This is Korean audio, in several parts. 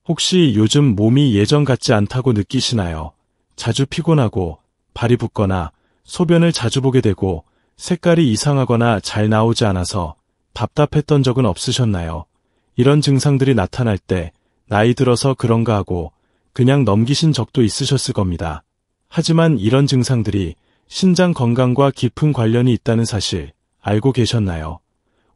혹시 요즘 몸이 예전 같지 않다고 느끼시나요? 자주 피곤하고 발이 붓거나 소변을 자주 보게 되고 색깔이 이상하거나 잘 나오지 않아서 답답했던 적은 없으셨나요? 이런 증상들이 나타날 때 나이 들어서 그런가 하고 그냥 넘기신 적도 있으셨을 겁니다. 하지만 이런 증상들이 신장 건강과 깊은 관련이 있다는 사실 알고 계셨나요?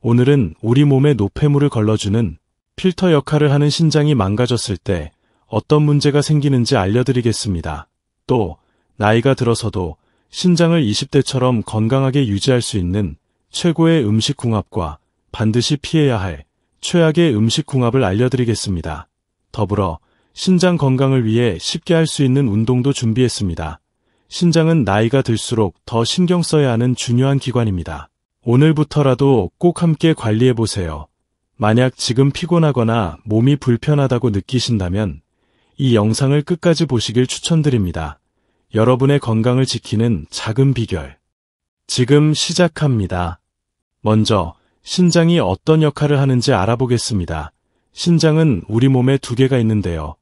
오늘은 우리 몸에 노폐물을 걸러주는 필터 역할을 하는 신장이 망가졌을 때 어떤 문제가 생기는지 알려드리겠습니다. 또 나이가 들어서도 신장을 20대처럼 건강하게 유지할 수 있는 최고의 음식궁합과 반드시 피해야 할 최악의 음식궁합을 알려드리겠습니다. 더불어 신장 건강을 위해 쉽게 할 수 있는 운동도 준비했습니다. 신장은 나이가 들수록 더 신경 써야 하는 중요한 기관입니다. 오늘부터라도 꼭 함께 관리해보세요. 만약 지금 피곤하거나 몸이 불편하다고 느끼신다면 이 영상을 끝까지 보시길 추천드립니다. 여러분의 건강을 지키는 작은 비결. 지금 시작합니다. 먼저 신장이 어떤 역할을 하는지 알아보겠습니다. 신장은 우리 몸에 두 개가 있는데요.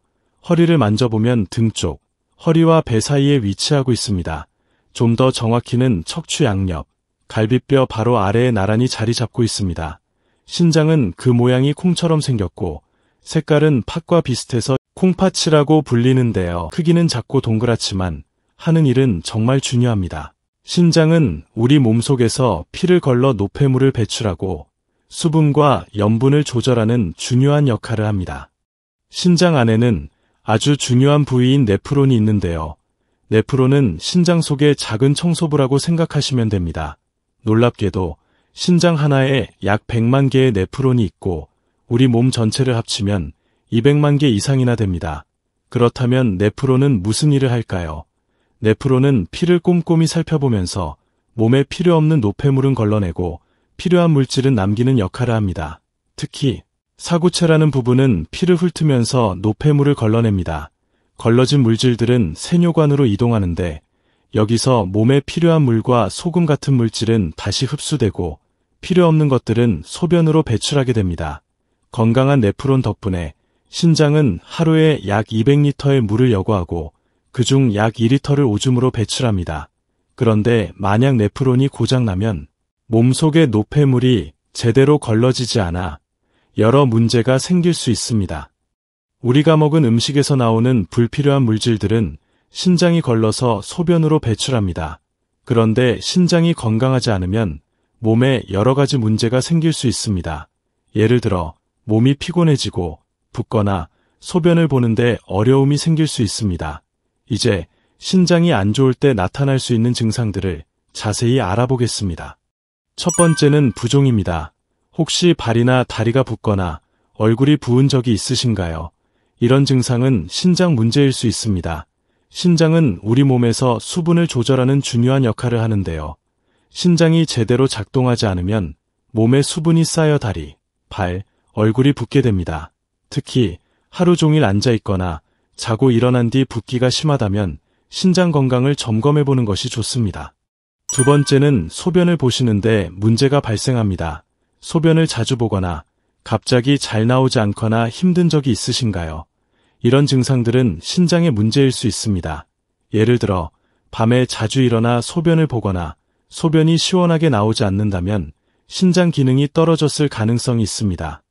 허리를 만져보면 등 쪽, 허리와 배 사이에 위치하고 있습니다. 좀 더 정확히는 척추 양옆, 갈비뼈 바로 아래에 나란히 자리 잡고 있습니다. 신장은 그 모양이 콩처럼 생겼고 색깔은 팥과 비슷해서 콩팥이라고 불리는데요. 크기는 작고 동그랗지만 하는 일은 정말 중요합니다. 신장은 우리 몸속에서 피를 걸러 노폐물을 배출하고 수분과 염분을 조절하는 중요한 역할을 합니다. 신장 안에는 아주 중요한 부위인 네프론이 있는데요. 네프론은 신장 속의 작은 청소부라고 생각하시면 됩니다. 놀랍게도 신장 하나에 약 100만 개의 네프론이 있고 우리 몸 전체를 합치면 200만 개 이상이나 됩니다. 그렇다면 네프론은 무슨 일을 할까요? 네프론은 피를 꼼꼼히 살펴보면서 몸에 필요 없는 노폐물은 걸러내고 필요한 물질은 남기는 역할을 합니다. 특히 사구체라는 부분은 피를 훑으면서 노폐물을 걸러냅니다. 걸러진 물질들은 세뇨관으로 이동하는데 여기서 몸에 필요한 물과 소금 같은 물질은 다시 흡수되고 필요 없는 것들은 소변으로 배출하게 됩니다. 건강한 네프론 덕분에 신장은 하루에 약 200리터의 물을 여과하고 그중 약 2리터를 오줌으로 배출합니다. 그런데 만약 네프론이 고장나면 몸속의 노폐물이 제대로 걸러지지 않아 여러 문제가 생길 수 있습니다. 우리가 먹은 음식에서 나오는 불필요한 물질들은 신장이 걸러서 소변으로 배출합니다. 그런데 신장이 건강하지 않으면 몸에 여러 가지 문제가 생길 수 있습니다. 예를 들어 몸이 피곤해지고 붓거나 소변을 보는데 어려움이 생길 수 있습니다. 이제 신장이 안 좋을 때 나타날 수 있는 증상들을 자세히 알아보겠습니다. 첫 번째는 부종입니다. 혹시 발이나 다리가 붓거나 얼굴이 부은 적이 있으신가요? 이런 증상은 신장 문제일 수 있습니다. 신장은 우리 몸에서 수분을 조절하는 중요한 역할을 하는데요. 신장이 제대로 작동하지 않으면 몸에 수분이 쌓여 다리, 발, 얼굴이 붓게 됩니다. 특히 하루 종일 앉아 있거나 자고 일어난 뒤 붓기가 심하다면 신장 건강을 점검해 보는 것이 좋습니다. 두 번째는 소변을 보시는데 문제가 발생합니다. 소변을 자주 보거나 갑자기 잘 나오지 않거나 힘든 적이 있으신가요? 이런 증상들은 신장의 문제일 수 있습니다. 예를 들어 밤에 자주 일어나 소변을 보거나 소변이 시원하게 나오지 않는다면 신장 기능이 떨어졌을 가능성이 있습니다.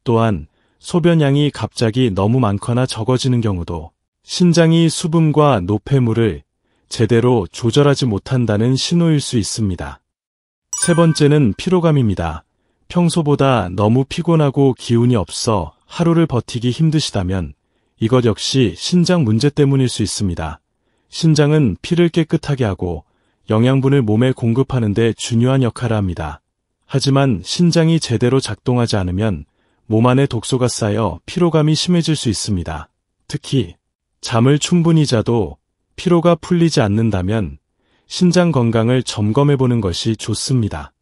또한 소변량이 갑자기 너무 많거나 적어지는 경우도 신장이 수분과 노폐물을 제대로 조절하지 못한다는 신호일 수 있습니다. 세 번째는 피로감입니다. 평소보다 너무 피곤하고 기운이 없어 하루를 버티기 힘드시다면 이것 역시 신장 문제 때문일 수 있습니다. 신장은 피를 깨끗하게 하고 영양분을 몸에 공급하는 데 중요한 역할을 합니다. 하지만 신장이 제대로 작동하지 않으면 몸 안에 독소가 쌓여 피로감이 심해질 수 있습니다. 특히 잠을 충분히 자도 피로가 풀리지 않는다면 신장 건강을 점검해 보는 것이 좋습니다.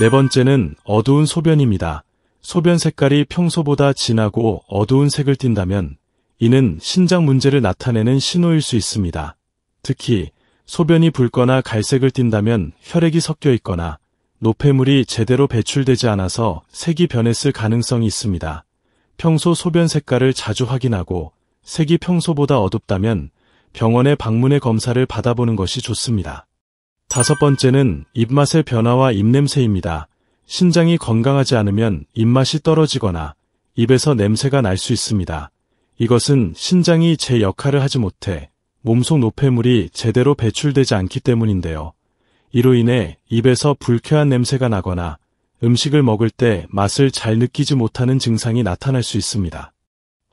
네 번째는 어두운 소변입니다. 소변 색깔이 평소보다 진하고 어두운 색을 띈다면 이는 신장 문제를 나타내는 신호일 수 있습니다. 특히 소변이 붉거나 갈색을 띈다면 혈액이 섞여 있거나 노폐물이 제대로 배출되지 않아서 색이 변했을 가능성이 있습니다. 평소 소변 색깔을 자주 확인하고 색이 평소보다 어둡다면 병원에 방문해 검사를 받아보는 것이 좋습니다. 5번째는 입맛의 변화와 입냄새입니다. 신장이 건강하지 않으면 입맛이 떨어지거나 입에서 냄새가 날 수 있습니다. 이것은 신장이 제 역할을 하지 못해 몸속 노폐물이 제대로 배출되지 않기 때문인데요. 이로 인해 입에서 불쾌한 냄새가 나거나 음식을 먹을 때 맛을 잘 느끼지 못하는 증상이 나타날 수 있습니다.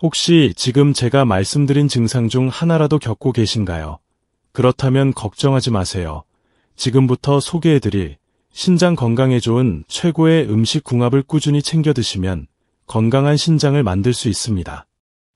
혹시 지금 제가 말씀드린 증상 중 하나라도 겪고 계신가요? 그렇다면 걱정하지 마세요. 지금부터 소개해드릴 신장 건강에 좋은 최고의 음식 궁합을 꾸준히 챙겨 드시면 건강한 신장을 만들 수 있습니다.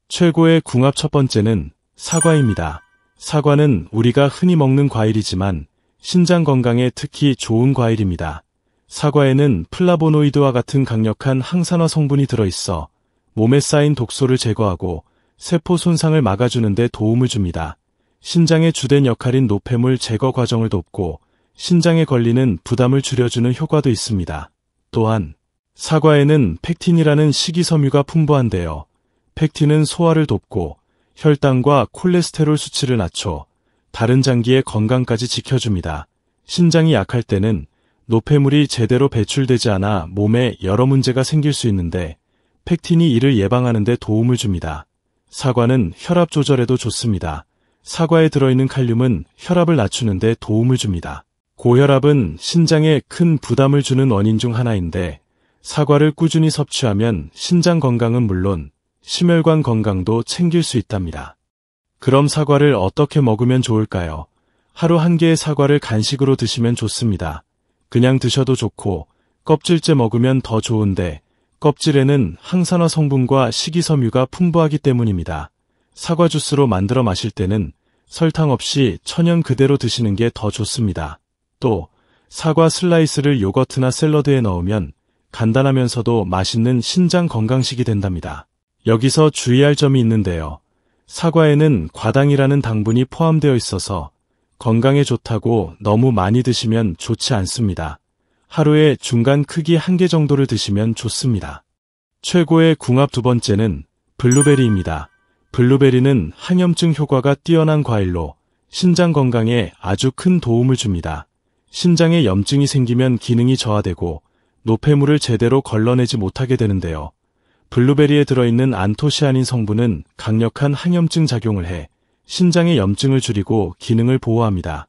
최고의 궁합 첫 번째는 사과입니다. 사과는 우리가 흔히 먹는 과일이지만 신장 건강에 특히 좋은 과일입니다. 사과에는 플라보노이드와 같은 강력한 항산화 성분이 들어있어 몸에 쌓인 독소를 제거하고 세포 손상을 막아주는 데 도움을 줍니다. 신장의 주된 역할인 노폐물 제거 과정을 돕고 신장에 걸리는 부담을 줄여주는 효과도 있습니다. 또한 사과에는 펙틴이라는 식이섬유가 풍부한데요. 펙틴은 소화를 돕고 혈당과 콜레스테롤 수치를 낮춰 다른 장기의 건강까지 지켜줍니다. 신장이 약할 때는 노폐물이 제대로 배출되지 않아 몸에 여러 문제가 생길 수 있는데 펙틴이 이를 예방하는 데 도움을 줍니다. 사과는 혈압 조절에도 좋습니다. 사과에 들어있는 칼륨은 혈압을 낮추는 데 도움을 줍니다. 고혈압은 신장에 큰 부담을 주는 원인 중 하나인데 사과를 꾸준히 섭취하면 신장 건강은 물론 심혈관 건강도 챙길 수 있답니다. 그럼 사과를 어떻게 먹으면 좋을까요? 하루 한 개의 사과를 간식으로 드시면 좋습니다. 그냥 드셔도 좋고 껍질째 먹으면 더 좋은데 껍질에는 항산화 성분과 식이섬유가 풍부하기 때문입니다. 사과 주스로 만들어 마실 때는 설탕 없이 천연 그대로 드시는 게 더 좋습니다. 또 사과 슬라이스를 요거트나 샐러드에 넣으면 간단하면서도 맛있는 신장 건강식이 된답니다. 여기서 주의할 점이 있는데요. 사과에는 과당이라는 당분이 포함되어 있어서 건강에 좋다고 너무 많이 드시면 좋지 않습니다. 하루에 중간 크기 1개 정도를 드시면 좋습니다. 최고의 궁합 두 번째는 블루베리입니다. 블루베리는 항염증 효과가 뛰어난 과일로 신장 건강에 아주 큰 도움을 줍니다. 신장에 염증이 생기면 기능이 저하되고 노폐물을 제대로 걸러내지 못하게 되는데요. 블루베리에 들어있는 안토시아닌 성분은 강력한 항염증 작용을 해 신장의 염증을 줄이고 기능을 보호합니다.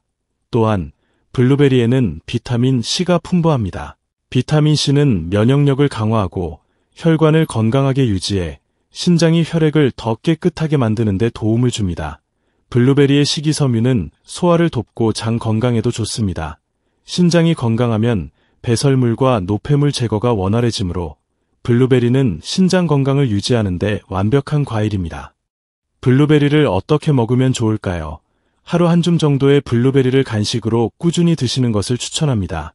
또한 블루베리에는 비타민 C가 풍부합니다. 비타민 C는 면역력을 강화하고 혈관을 건강하게 유지해 신장이 혈액을 더 깨끗하게 만드는 데 도움을 줍니다. 블루베리의 식이섬유는 소화를 돕고 장 건강에도 좋습니다. 신장이 건강하면 배설물과 노폐물 제거가 원활해지므로 블루베리는 신장 건강을 유지하는 데 완벽한 과일입니다. 블루베리를 어떻게 먹으면 좋을까요? 하루 한 줌 정도의 블루베리를 간식으로 꾸준히 드시는 것을 추천합니다.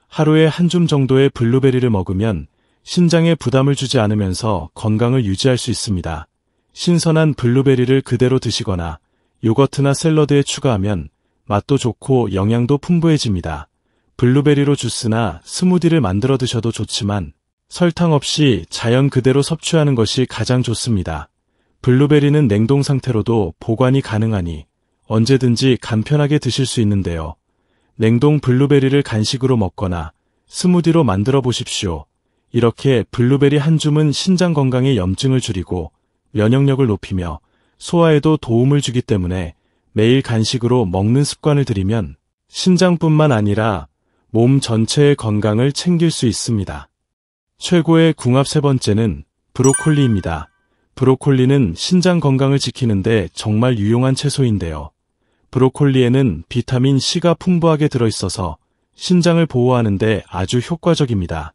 하루에 한 줌 정도의 블루베리를 먹으면 신장에 부담을 주지 않으면서 건강을 유지할 수 있습니다. 신선한 블루베리를 그대로 드시거나 요거트나 샐러드에 추가하면 맛도 좋고 영양도 풍부해집니다. 블루베리로 주스나 스무디를 만들어 드셔도 좋지만 설탕 없이 자연 그대로 섭취하는 것이 가장 좋습니다. 블루베리는 냉동 상태로도 보관이 가능하니 언제든지 간편하게 드실 수 있는데요. 냉동 블루베리를 간식으로 먹거나 스무디로 만들어 보십시오. 이렇게 블루베리 한 줌은 신장 건강에 염증을 줄이고 면역력을 높이며 소화에도 도움을 주기 때문에 매일 간식으로 먹는 습관을 들이면 신장뿐만 아니라 몸 전체의 건강을 챙길 수 있습니다. 최고의 궁합 세 번째는 브로콜리입니다. 브로콜리는 신장 건강을 지키는데 정말 유용한 채소인데요. 브로콜리에는 비타민 C가 풍부하게 들어있어서 신장을 보호하는데 아주 효과적입니다.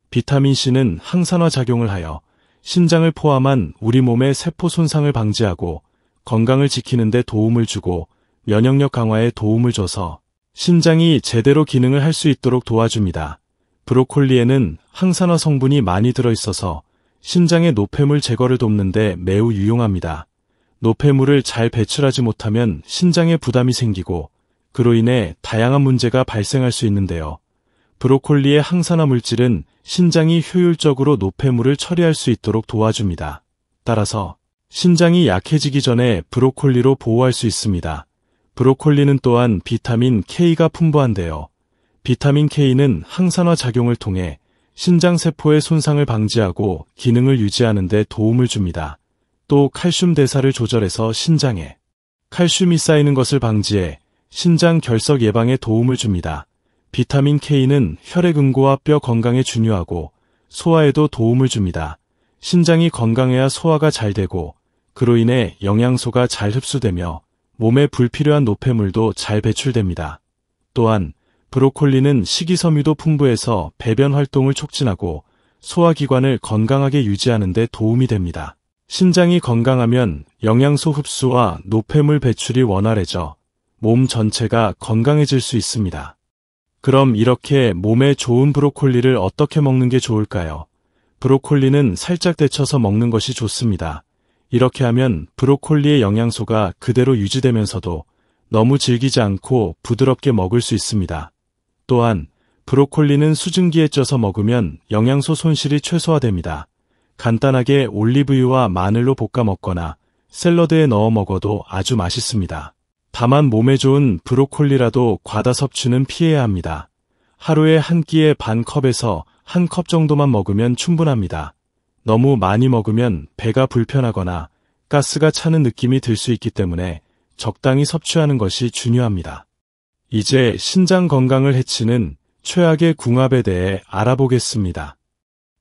비타민 C는 항산화 작용을 하여 신장을 포함한 우리 몸의 세포 손상을 방지하고 건강을 지키는 데 도움을 주고 면역력 강화에 도움을 줘서 신장이 제대로 기능을 할 수 있도록 도와줍니다. 브로콜리에는 항산화 성분이 많이 들어있어서 신장의 노폐물 제거를 돕는 데 매우 유용합니다. 노폐물을 잘 배출하지 못하면 신장에 부담이 생기고 그로 인해 다양한 문제가 발생할 수 있는데요. 브로콜리의 항산화 물질은 신장이 효율적으로 노폐물을 처리할 수 있도록 도와줍니다. 따라서 신장이 약해지기 전에 브로콜리로 보호할 수 있습니다. 브로콜리는 또한 비타민 K가 풍부한데요. 비타민 K는 항산화 작용을 통해 신장 세포의 손상을 방지하고 기능을 유지하는 데 도움을 줍니다. 또 칼슘 대사를 조절해서 신장에 칼슘이 쌓이는 것을 방지해 신장 결석 예방에 도움을 줍니다. 비타민 K는 혈액응고와 뼈 건강에 중요하고 소화에도 도움을 줍니다. 신장이 건강해야 소화가 잘 되고 그로 인해 영양소가 잘 흡수되며 몸에 불필요한 노폐물도 잘 배출됩니다. 또한 브로콜리는 식이섬유도 풍부해서 배변 활동을 촉진하고 소화기관을 건강하게 유지하는 데 도움이 됩니다. 신장이 건강하면 영양소 흡수와 노폐물 배출이 원활해져 몸 전체가 건강해질 수 있습니다. 그럼 이렇게 몸에 좋은 브로콜리를 어떻게 먹는 게 좋을까요? 브로콜리는 살짝 데쳐서 먹는 것이 좋습니다. 이렇게 하면 브로콜리의 영양소가 그대로 유지되면서도 너무 질기지 않고 부드럽게 먹을 수 있습니다. 또한 브로콜리는 수증기에 쪄서 먹으면 영양소 손실이 최소화됩니다. 간단하게 올리브유와 마늘로 볶아 먹거나 샐러드에 넣어 먹어도 아주 맛있습니다. 다만 몸에 좋은 브로콜리라도 과다 섭취는 피해야 합니다. 하루에 한 끼에 반 컵에서 한 컵 정도만 먹으면 충분합니다. 너무 많이 먹으면 배가 불편하거나 가스가 차는 느낌이 들 수 있기 때문에 적당히 섭취하는 것이 중요합니다. 이제 신장 건강을 해치는 최악의 궁합에 대해 알아보겠습니다.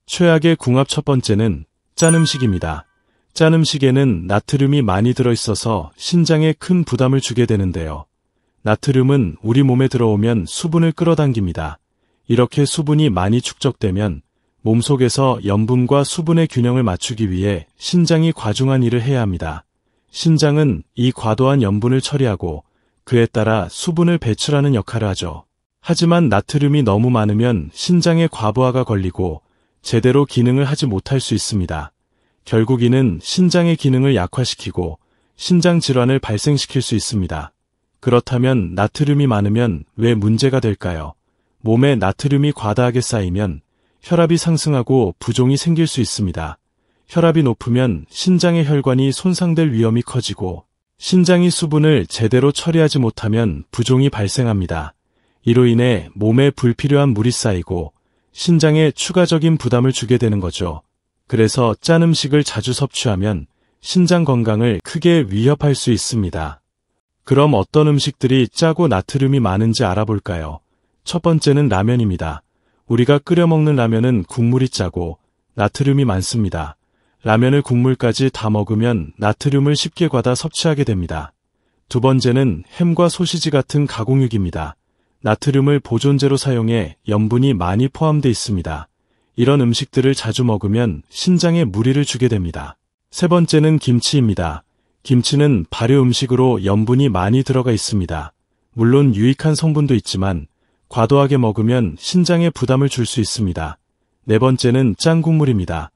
최악의 궁합 첫 번째는 짠 음식입니다. 짠 음식에는 나트륨이 많이 들어있어서 신장에 큰 부담을 주게 되는데요. 나트륨은 우리 몸에 들어오면 수분을 끌어당깁니다. 이렇게 수분이 많이 축적되면 몸속에서 염분과 수분의 균형을 맞추기 위해 신장이 과중한 일을 해야 합니다. 신장은 이 과도한 염분을 처리하고 그에 따라 수분을 배출하는 역할을 하죠. 하지만 나트륨이 너무 많으면 신장에 과부하가 걸리고 제대로 기능을 하지 못할 수 있습니다. 결국 이는 신장의 기능을 약화시키고 신장 질환을 발생시킬 수 있습니다. 그렇다면 나트륨이 많으면 왜 문제가 될까요? 몸에 나트륨이 과다하게 쌓이면 혈압이 상승하고 부종이 생길 수 있습니다. 혈압이 높으면 신장의 혈관이 손상될 위험이 커지고 신장이 수분을 제대로 처리하지 못하면 부종이 발생합니다. 이로 인해 몸에 불필요한 물이 쌓이고 신장에 추가적인 부담을 주게 되는 거죠. 그래서 짠 음식을 자주 섭취하면 신장 건강을 크게 위협할 수 있습니다. 그럼 어떤 음식들이 짜고 나트륨이 많은지 알아볼까요? 첫 번째는 라면입니다. 우리가 끓여 먹는 라면은 국물이 짜고 나트륨이 많습니다. 라면을 국물까지 다 먹으면 나트륨을 쉽게 과다 섭취하게 됩니다. 두 번째는 햄과 소시지 같은 가공육입니다. 나트륨을 보존제로 사용해 염분이 많이 포함되어 있습니다. 이런 음식들을 자주 먹으면 신장에 무리를 주게 됩니다. 세 번째는 김치입니다. 김치는 발효 음식으로 염분이 많이 들어가 있습니다. 물론 유익한 성분도 있지만 과도하게 먹으면 신장에 부담을 줄 수 있습니다. 네 번째는 짠 국물입니다.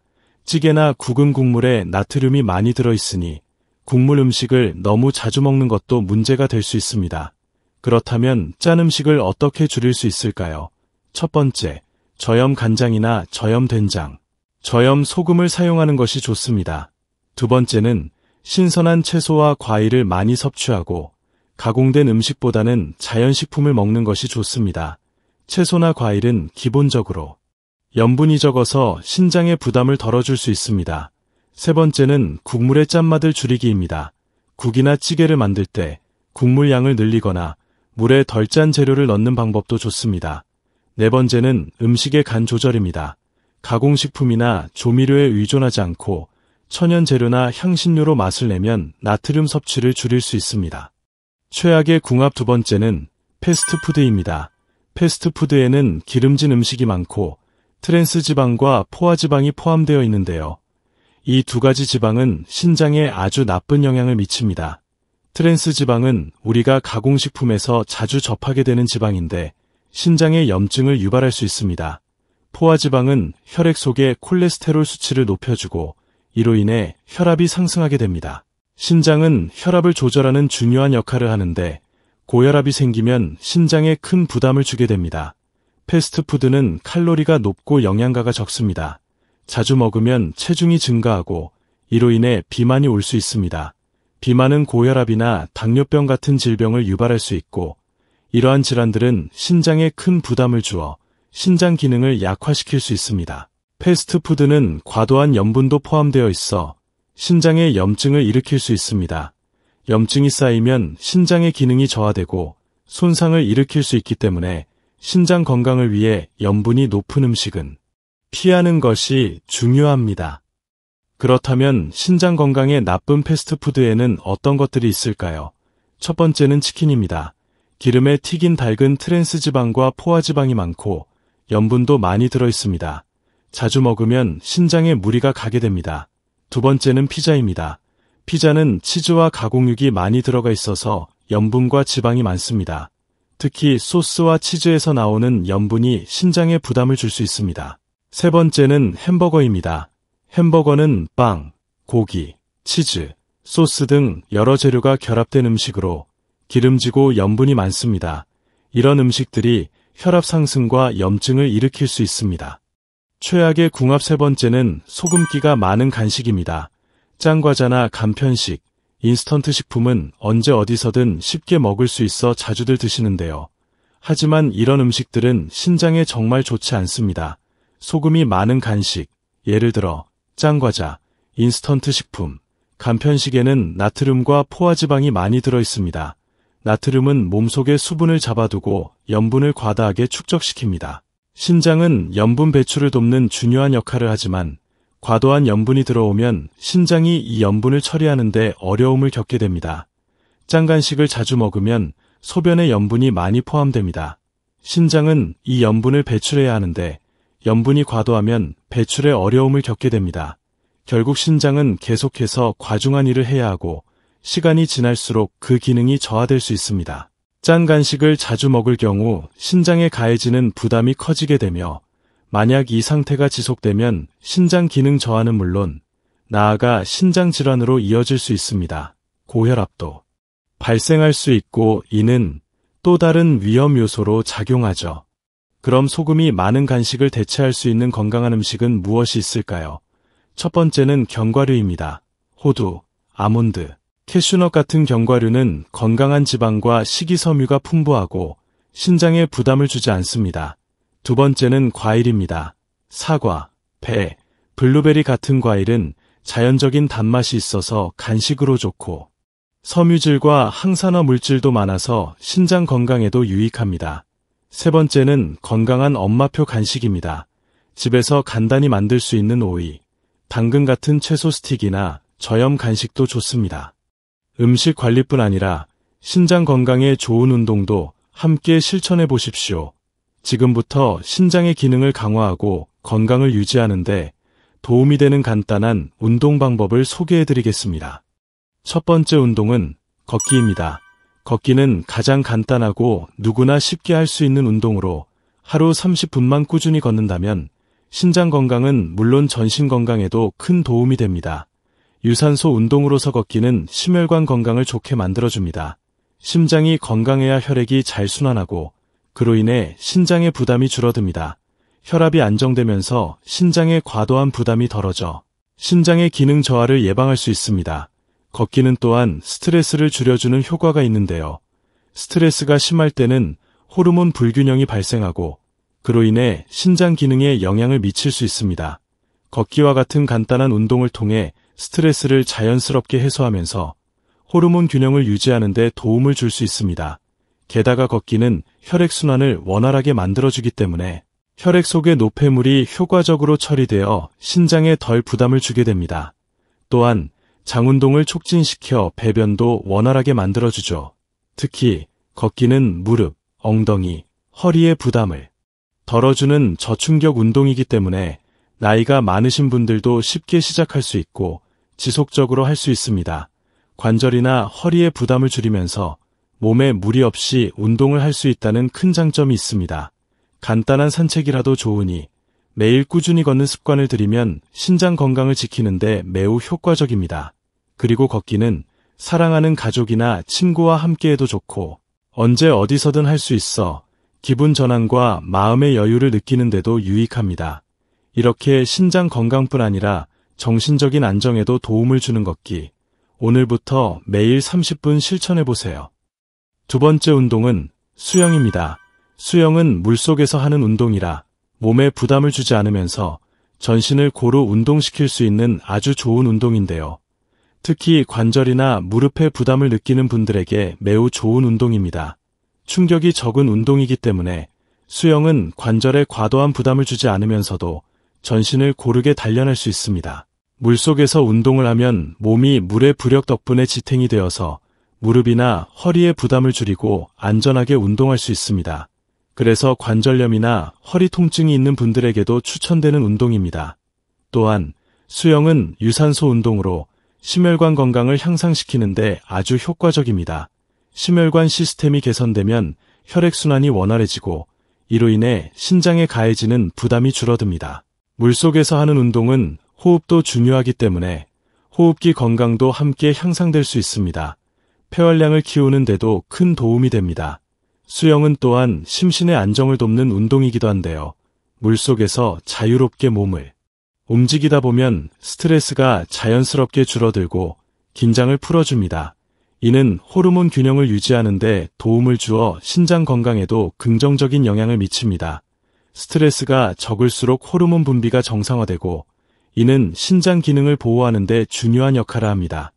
찌개나 국은 국물에 나트륨이 많이 들어있으니 국물 음식을 너무 자주 먹는 것도 문제가 될 수 있습니다. 그렇다면 짠 음식을 어떻게 줄일 수 있을까요? 첫 번째, 저염 간장이나 저염 된장, 저염 소금을 사용하는 것이 좋습니다. 두 번째는 신선한 채소와 과일을 많이 섭취하고 가공된 음식보다는 자연식품을 먹는 것이 좋습니다. 채소나 과일은 기본적으로 염분이 적어서 신장의 부담을 덜어줄 수 있습니다. 세 번째는 국물의 짠맛을 줄이기입니다. 국이나 찌개를 만들 때 국물 양을 늘리거나 물에 덜 짠 재료를 넣는 방법도 좋습니다. 네 번째는 음식의 간 조절입니다. 가공식품이나 조미료에 의존하지 않고 천연 재료나 향신료로 맛을 내면 나트륨 섭취를 줄일 수 있습니다. 최악의 궁합 두 번째는 패스트푸드입니다. 패스트푸드에는 기름진 음식이 많고 트랜스 지방과 포화 지방이 포함되어 있는데요. 이 두 가지 지방은 신장에 아주 나쁜 영향을 미칩니다. 트랜스 지방은 우리가 가공식품에서 자주 접하게 되는 지방인데 신장에 염증을 유발할 수 있습니다. 포화 지방은 혈액 속의 콜레스테롤 수치를 높여주고 이로 인해 혈압이 상승하게 됩니다. 신장은 혈압을 조절하는 중요한 역할을 하는데 고혈압이 생기면 신장에 큰 부담을 주게 됩니다. 패스트푸드는 칼로리가 높고 영양가가 적습니다. 자주 먹으면 체중이 증가하고 이로 인해 비만이 올 수 있습니다. 비만은 고혈압이나 당뇨병 같은 질병을 유발할 수 있고, 이러한 질환들은 신장에 큰 부담을 주어 신장 기능을 약화시킬 수 있습니다. 패스트푸드는 과도한 염분도 포함되어 있어 신장에 염증을 일으킬 수 있습니다. 염증이 쌓이면 신장의 기능이 저하되고 손상을 일으킬 수 있기 때문에 신장 건강을 위해 염분이 높은 음식은 피하는 것이 중요합니다. 그렇다면 신장 건강에 나쁜 패스트푸드에는 어떤 것들이 있을까요? 첫 번째는 치킨입니다. 기름에 튀긴 닭은 트랜스지방과 포화지방이 많고 염분도 많이 들어있습니다. 자주 먹으면 신장에 무리가 가게 됩니다. 두 번째는 피자입니다. 피자는 치즈와 가공육이 많이 들어가 있어서 염분과 지방이 많습니다. 특히 소스와 치즈에서 나오는 염분이 신장에 부담을 줄 수 있습니다. 세 번째는 햄버거입니다. 햄버거는 빵, 고기, 치즈, 소스 등 여러 재료가 결합된 음식으로 기름지고 염분이 많습니다. 이런 음식들이 혈압 상승과 염증을 일으킬 수 있습니다. 최악의 궁합 세 번째는 소금기가 많은 간식입니다. 짱과자나 간편식, 인스턴트 식품은 언제 어디서든 쉽게 먹을 수 있어 자주들 드시는데요. 하지만 이런 음식들은 신장에 정말 좋지 않습니다. 소금이 많은 간식, 예를 들어 짱과자, 인스턴트 식품, 간편식에는 나트륨과 포화지방이 많이 들어 있습니다. 나트륨은 몸속의 수분을 잡아두고 염분을 과다하게 축적시킵니다. 신장은 염분 배출을 돕는 중요한 역할을 하지만 과도한 염분이 들어오면 신장이 이 염분을 처리하는 데 어려움을 겪게 됩니다. 짠 간식을 자주 먹으면 소변에 염분이 많이 포함됩니다. 신장은 이 염분을 배출해야 하는데 염분이 과도하면 배출에 어려움을 겪게 됩니다. 결국 신장은 계속해서 과중한 일을 해야 하고 시간이 지날수록 그 기능이 저하될 수 있습니다. 짠 간식을 자주 먹을 경우 신장에 가해지는 부담이 커지게 되며 만약 이 상태가 지속되면 신장 기능 저하는 물론 나아가 신장 질환으로 이어질 수 있습니다. 고혈압도 발생할 수 있고 이는 또 다른 위험 요소로 작용하죠. 그럼 소금이 많은 간식을 대체할 수 있는 건강한 음식은 무엇이 있을까요? 첫 번째는 견과류입니다. 호두, 아몬드, 캐슈넛 같은 견과류는 건강한 지방과 식이섬유가 풍부하고 신장에 부담을 주지 않습니다. 두 번째는 과일입니다. 사과, 배, 블루베리 같은 과일은 자연적인 단맛이 있어서 간식으로 좋고 섬유질과 항산화 물질도 많아서 신장 건강에도 유익합니다. 세 번째는 건강한 엄마표 간식입니다. 집에서 간단히 만들 수 있는 오이, 당근 같은 채소 스틱이나 저염 간식도 좋습니다. 음식 관리뿐 아니라 신장 건강에 좋은 운동도 함께 실천해 보십시오. 지금부터 신장의 기능을 강화하고 건강을 유지하는데 도움이 되는 간단한 운동 방법을 소개해 드리겠습니다. 첫 번째 운동은 걷기입니다. 걷기는 가장 간단하고 누구나 쉽게 할 수 있는 운동으로 하루 30분만 꾸준히 걷는다면 신장 건강은 물론 전신 건강에도 큰 도움이 됩니다. 유산소 운동으로서 걷기는 심혈관 건강을 좋게 만들어줍니다. 심장이 건강해야 혈액이 잘 순환하고 그로 인해 신장의 부담이 줄어듭니다. 혈압이 안정되면서 신장의 과도한 부담이 덜어져 신장의 기능 저하를 예방할 수 있습니다. 걷기는 또한 스트레스를 줄여주는 효과가 있는데요. 스트레스가 심할 때는 호르몬 불균형이 발생하고 그로 인해 신장 기능에 영향을 미칠 수 있습니다. 걷기와 같은 간단한 운동을 통해 스트레스를 자연스럽게 해소하면서 호르몬 균형을 유지하는 데 도움을 줄 수 있습니다. 게다가 걷기는 혈액순환을 원활하게 만들어주기 때문에 혈액 속의 노폐물이 효과적으로 처리되어 신장에 덜 부담을 주게 됩니다. 또한 장운동을 촉진시켜 배변도 원활하게 만들어주죠. 특히 걷기는 무릎, 엉덩이, 허리의 부담을 덜어주는 저충격 운동이기 때문에 나이가 많으신 분들도 쉽게 시작할 수 있고 지속적으로 할 수 있습니다. 관절이나 허리의 부담을 줄이면서 몸에 무리 없이 운동을 할 수 있다는 큰 장점이 있습니다. 간단한 산책이라도 좋으니 매일 꾸준히 걷는 습관을 들이면 신장 건강을 지키는데 매우 효과적입니다. 그리고 걷기는 사랑하는 가족이나 친구와 함께해도 좋고 언제 어디서든 할 수 있어 기분 전환과 마음의 여유를 느끼는 데도 유익합니다. 이렇게 신장 건강뿐 아니라 정신적인 안정에도 도움을 주는 걷기. 오늘부터 매일 30분 실천해보세요. 두 번째 운동은 수영입니다. 수영은 물속에서 하는 운동이라 몸에 부담을 주지 않으면서 전신을 고루 운동시킬 수 있는 아주 좋은 운동인데요. 특히 관절이나 무릎에 부담을 느끼는 분들에게 매우 좋은 운동입니다. 충격이 적은 운동이기 때문에 수영은 관절에 과도한 부담을 주지 않으면서도 전신을 고르게 단련할 수 있습니다. 물속에서 운동을 하면 몸이 물의 부력 덕분에 지탱이 되어서 무릎이나 허리의 부담을 줄이고 안전하게 운동할 수 있습니다. 그래서 관절염이나 허리 통증이 있는 분들에게도 추천되는 운동입니다. 또한 수영은 유산소 운동으로 심혈관 건강을 향상시키는데 아주 효과적입니다. 심혈관 시스템이 개선되면 혈액순환이 원활해지고 이로 인해 신장에 가해지는 부담이 줄어듭니다. 물속에서 하는 운동은 호흡도 중요하기 때문에 호흡기 건강도 함께 향상될 수 있습니다. 폐활량을 키우는 데도 큰 도움이 됩니다. 수영은 또한 심신의 안정을 돕는 운동이기도 한데요. 물속에서 자유롭게 몸을 움직이다 보면 스트레스가 자연스럽게 줄어들고 긴장을 풀어줍니다. 이는 호르몬 균형을 유지하는 데 도움을 주어 신장 건강에도 긍정적인 영향을 미칩니다. 스트레스가 적을수록 호르몬 분비가 정상화되고 이는 신장 기능을 보호하는 데 중요한 역할을 합니다.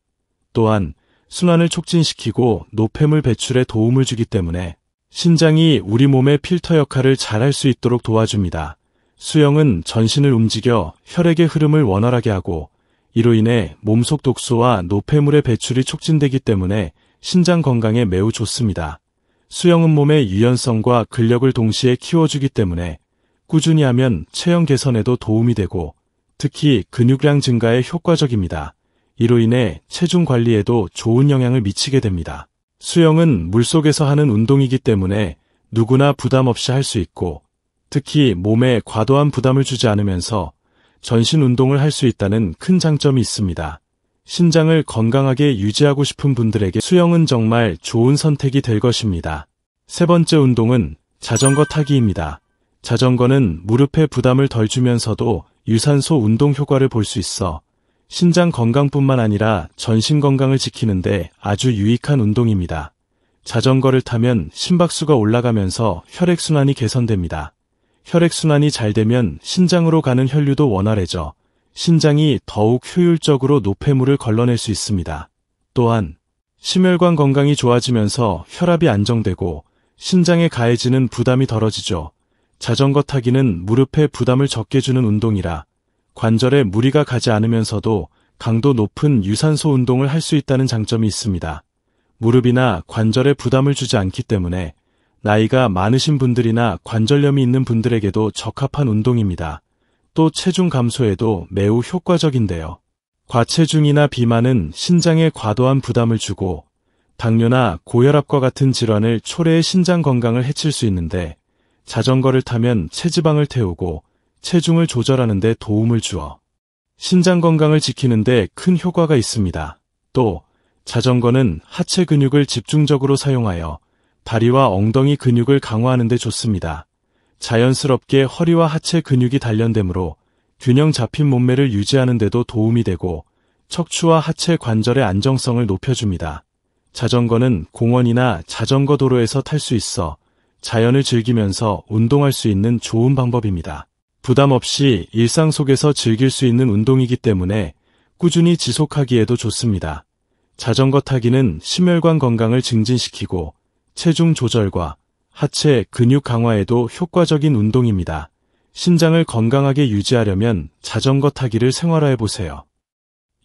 또한 순환을 촉진시키고 노폐물 배출에 도움을 주기 때문에 신장이 우리 몸의 필터 역할을 잘할 수 있도록 도와줍니다. 수영은 전신을 움직여 혈액의 흐름을 원활하게 하고 이로 인해 몸속 독소와 노폐물의 배출이 촉진되기 때문에 신장 건강에 매우 좋습니다. 수영은 몸의 유연성과 근력을 동시에 키워주기 때문에 꾸준히 하면 체형 개선에도 도움이 되고 특히 근육량 증가에 효과적입니다. 이로 인해 체중 관리에도 좋은 영향을 미치게 됩니다. 수영은 물속에서 하는 운동이기 때문에 누구나 부담 없이 할 수 있고 특히 몸에 과도한 부담을 주지 않으면서 전신 운동을 할 수 있다는 큰 장점이 있습니다. 신장을 건강하게 유지하고 싶은 분들에게 수영은 정말 좋은 선택이 될 것입니다. 세 번째 운동은 자전거 타기입니다. 자전거는 무릎에 부담을 덜 주면서도 유산소 운동 효과를 볼 수 있어 신장 건강뿐만 아니라 전신 건강을 지키는데 아주 유익한 운동입니다. 자전거를 타면 심박수가 올라가면서 혈액순환이 개선됩니다. 혈액순환이 잘 되면 신장으로 가는 혈류도 원활해져 신장이 더욱 효율적으로 노폐물을 걸러낼 수 있습니다. 또한 심혈관 건강이 좋아지면서 혈압이 안정되고 신장에 가해지는 부담이 덜어지죠. 자전거 타기는 무릎에 부담을 적게 주는 운동이라 관절에 무리가 가지 않으면서도 강도 높은 유산소 운동을 할 수 있다는 장점이 있습니다. 무릎이나 관절에 부담을 주지 않기 때문에 나이가 많으신 분들이나 관절염이 있는 분들에게도 적합한 운동입니다. 또 체중 감소에도 매우 효과적인데요. 과체중이나 비만은 신장에 과도한 부담을 주고 당뇨나 고혈압과 같은 질환을 초래해 신장 건강을 해칠 수 있는데 자전거를 타면 체지방을 태우고 체중을 조절하는 데 도움을 주어 신장 건강을 지키는 데 큰 효과가 있습니다. 또 자전거는 하체 근육을 집중적으로 사용하여 다리와 엉덩이 근육을 강화하는 데 좋습니다. 자연스럽게 허리와 하체 근육이 단련되므로 균형 잡힌 몸매를 유지하는 데도 도움이 되고 척추와 하체 관절의 안정성을 높여줍니다. 자전거는 공원이나 자전거 도로에서 탈 수 있어 자연을 즐기면서 운동할 수 있는 좋은 방법입니다. 부담 없이 일상 속에서 즐길 수 있는 운동이기 때문에 꾸준히 지속하기에도 좋습니다. 자전거 타기는 심혈관 건강을 증진시키고 체중 조절과 하체 근육 강화에도 효과적인 운동입니다. 신장을 건강하게 유지하려면 자전거 타기를 생활화해보세요.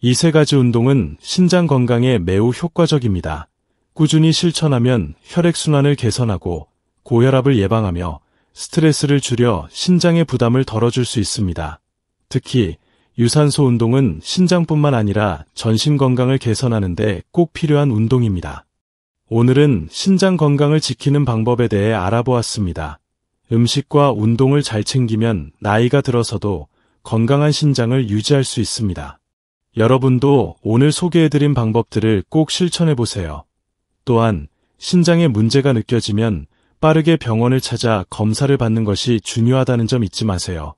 이 세 가지 운동은 신장 건강에 매우 효과적입니다. 꾸준히 실천하면 혈액순환을 개선하고 고혈압을 예방하며 스트레스를 줄여 신장의 부담을 덜어줄 수 있습니다. 특히 유산소 운동은 신장뿐만 아니라 전신 건강을 개선하는 데 꼭 필요한 운동입니다. 오늘은 신장 건강을 지키는 방법에 대해 알아보았습니다. 음식과 운동을 잘 챙기면 나이가 들어서도 건강한 신장을 유지할 수 있습니다. 여러분도 오늘 소개해드린 방법들을 꼭 실천해보세요. 또한 신장에 문제가 느껴지면 빠르게 병원을 찾아 검사를 받는 것이 중요하다는 점 잊지 마세요.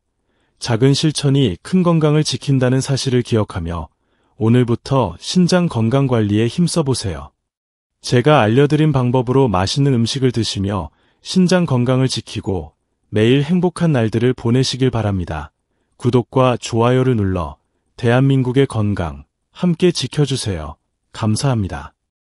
작은 실천이 큰 건강을 지킨다는 사실을 기억하며 오늘부터 신장 건강 관리에 힘써보세요. 제가 알려드린 방법으로 맛있는 음식을 드시며 신장 건강을 지키고 매일 행복한 날들을 보내시길 바랍니다. 구독과 좋아요를 눌러 대한민국의 건강 함께 지켜주세요. 감사합니다.